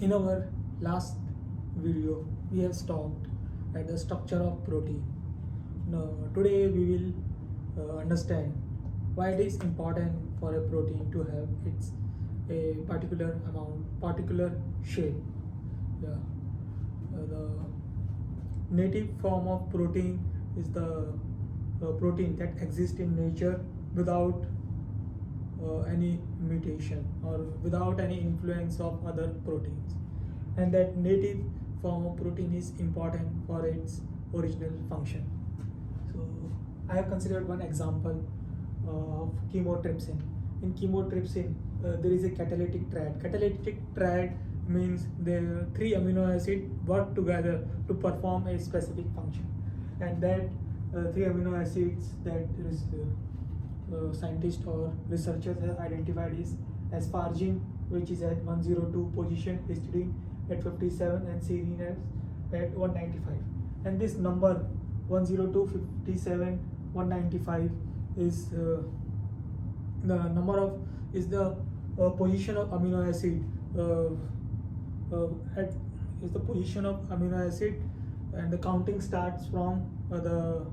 In our last video, we have stopped at the structure of protein. Now, today we will understand why it is important for a protein to have its a particular amount, particular shape. Yeah. The native form of protein is the protein that exists in nature without any mutation or without any influence of other proteins, and that native form of protein is important for its original function. So I have considered one example of chymotrypsin. In chymotrypsin, there is a catalytic triad. Catalytic triad means the three amino acids work together to perform a specific function, and that three amino acids that is scientists or researchers have identified is asparagine, which is at 102 position, histidine at 57, and serine at 195. And this number 102, 57, 195 is the number of is the position of amino acid at is the position of amino acid, and the counting starts from the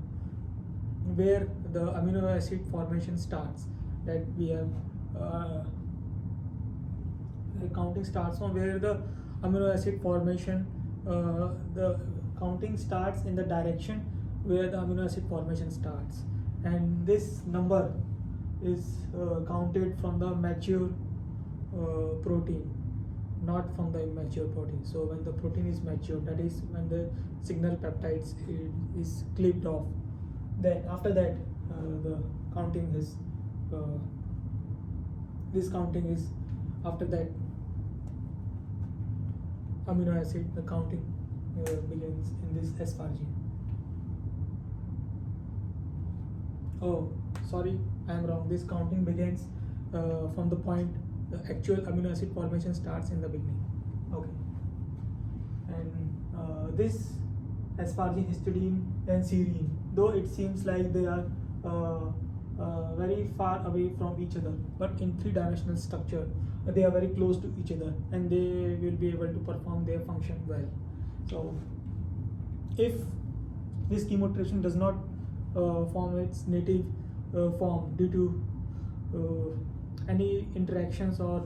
where the amino acid formation starts. That we have the counting starts from where the amino acid formation the counting starts in the direction where the amino acid formation starts, and this number is counted from the mature protein, not from the immature protein. So when the protein is mature, that is when the signal peptides is clipped off, then after that the counting is this counting is after that amino acid, the counting begins in this asparagine. Oh, sorry, I am wrong. This counting begins from the point the actual amino acid formation starts in the beginning. Okay. And this asparagine, histidine, and serine, though it seems like they are very far away from each other, but in three-dimensional structure, they are very close to each other, and they will be able to perform their function well. So, if this chymotrypsin does not form its native form due to any interactions or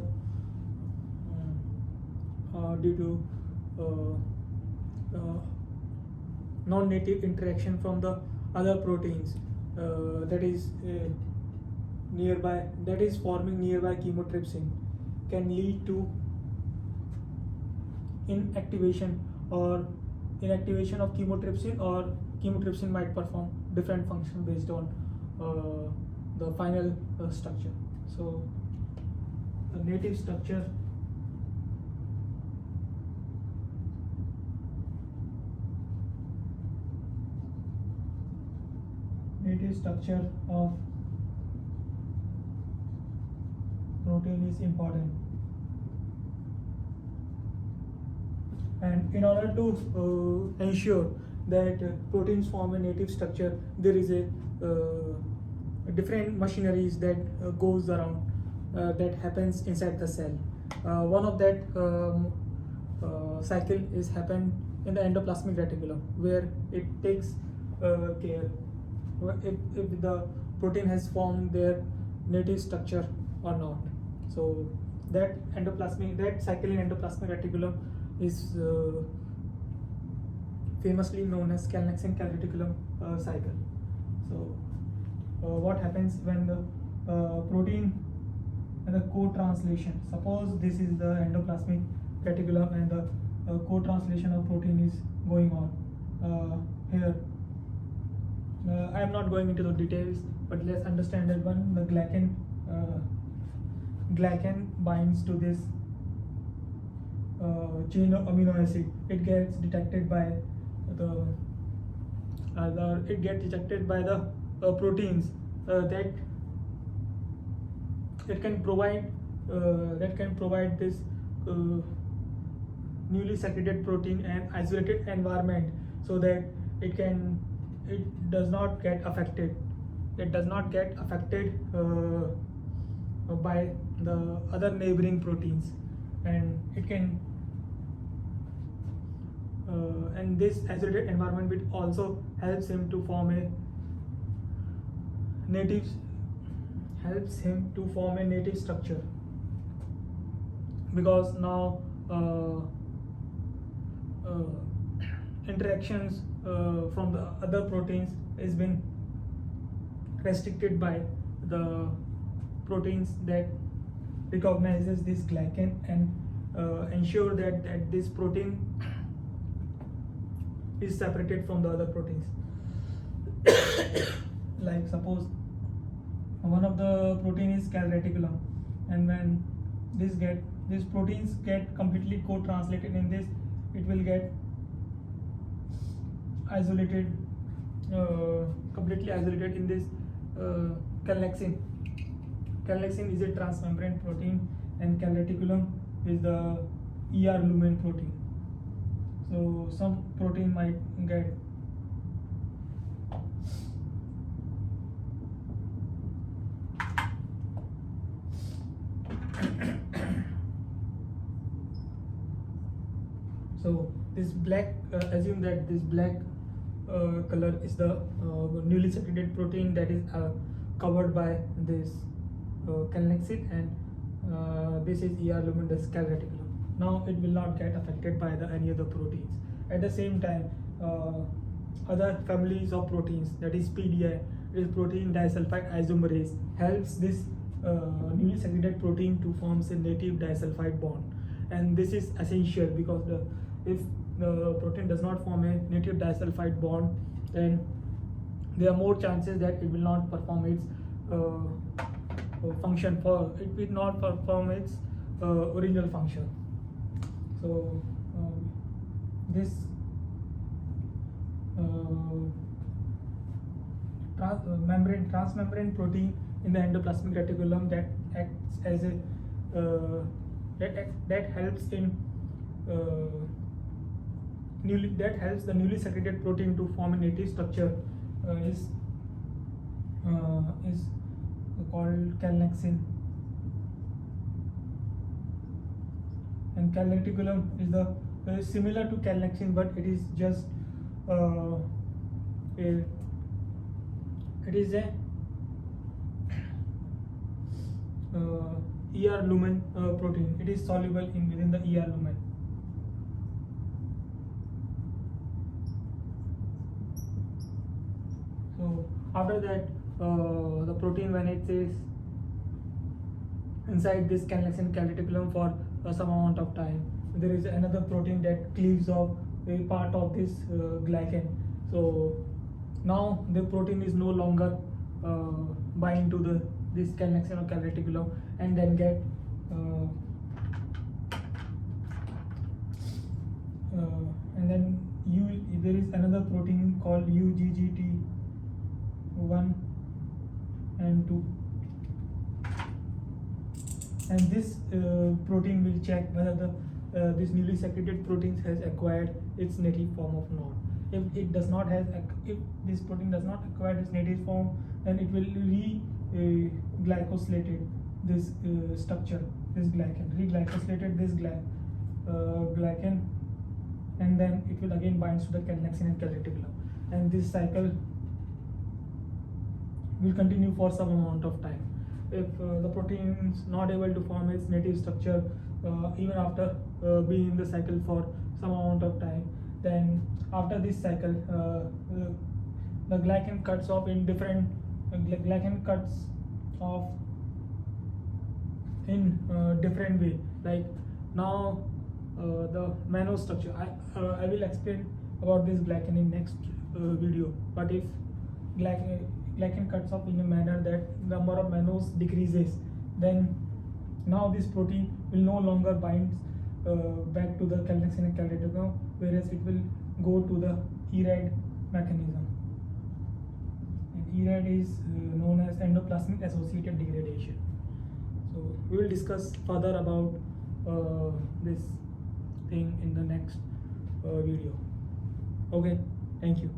due to non-native interaction from the other proteins that is nearby, that is forming nearby chymotrypsin, can lead to inactivation of chymotrypsin, or chymotrypsin might perform different function based on the final structure. So the native structure of protein is important, and in order to ensure that proteins form a native structure, there is a different machineries that goes around that happens inside the cell. One of that cycle is happen in the endoplasmic reticulum, where it takes care if the protein has formed their native structure or not. So that cycle in endoplasmic reticulum is famously known as Calnexin-Calreticulum cycle. So what happens when the protein and the co-translation, suppose this is the endoplasmic reticulum and the co-translation of protein is going on here. I am not going into the details, but let's understand that when the glycan binds to this chain of amino acid, it gets detected by the proteins that it can provide this newly secreted protein an isolated environment, so that it does not get affected. It does not get affected by the other neighboring proteins, and it can and this acidic environment which also helps him to form a native structure, because now interactions from the other proteins is been restricted by the proteins that recognizes this glycan and ensure that this protein is separated from the other proteins. Like suppose one of the protein is calreticulum, and when these proteins get completely co-translated in this, it will get isolated, completely isolated in this calnexin. Calnexin is a transmembrane protein and calreticulum is the ER lumen protein. So some protein might get so this black, assume that this black color is the newly secreted protein that is covered by this calnexin, and this is ER lumen, this calreticulum. Now it will not get affected by any other proteins. At the same time, other families of proteins, that is PDI, is protein disulfide isomerase, helps this newly secreted protein to form a native disulfide bond, and this is essential because if the protein does not form a native disulfide bond, then there are more chances that it will not perform its function, for it will not perform its original function. So this transmembrane protein in the endoplasmic reticulum that acts as a that helps in that helps the newly secreted protein to form a native structure is called calnexin, and calreticulum is similar to calnexin, but it is just it is a ER lumen protein. It is soluble within the ER lumen. So after that, the protein, when it is inside this calnexin calreticulum for some amount of time, there is another protein that cleaves off a part of this glycan. So now the protein is no longer bind to this calnexin or calreticulum, and then get and then there is another protein called UGGT1 and 2, and this protein will check whether this newly secreted protein has acquired its native form or not. If it does not if this protein does not acquire its native form, then it will glycosylated this structure, this glycan, reglycosylated this glycan, and then it will again binds to the calnexin and calreticulum, and this cycle will continue for some amount of time. If the protein is not able to form its native structure even after being in the cycle for some amount of time, then after this cycle the glycan cuts off in different glycan cuts off in different way. Like now the mannose structure, I will explain about this glycan in next video, but if glycan cuts off in a manner that number of mannose decreases, then now this protein will no longer bind back to the calnexin and calreticulum, whereas it will go to the ERAD mechanism. And ERAD is known as endoplasmic associated degradation. So we will discuss further about this thing in the next video. Okay, thank you.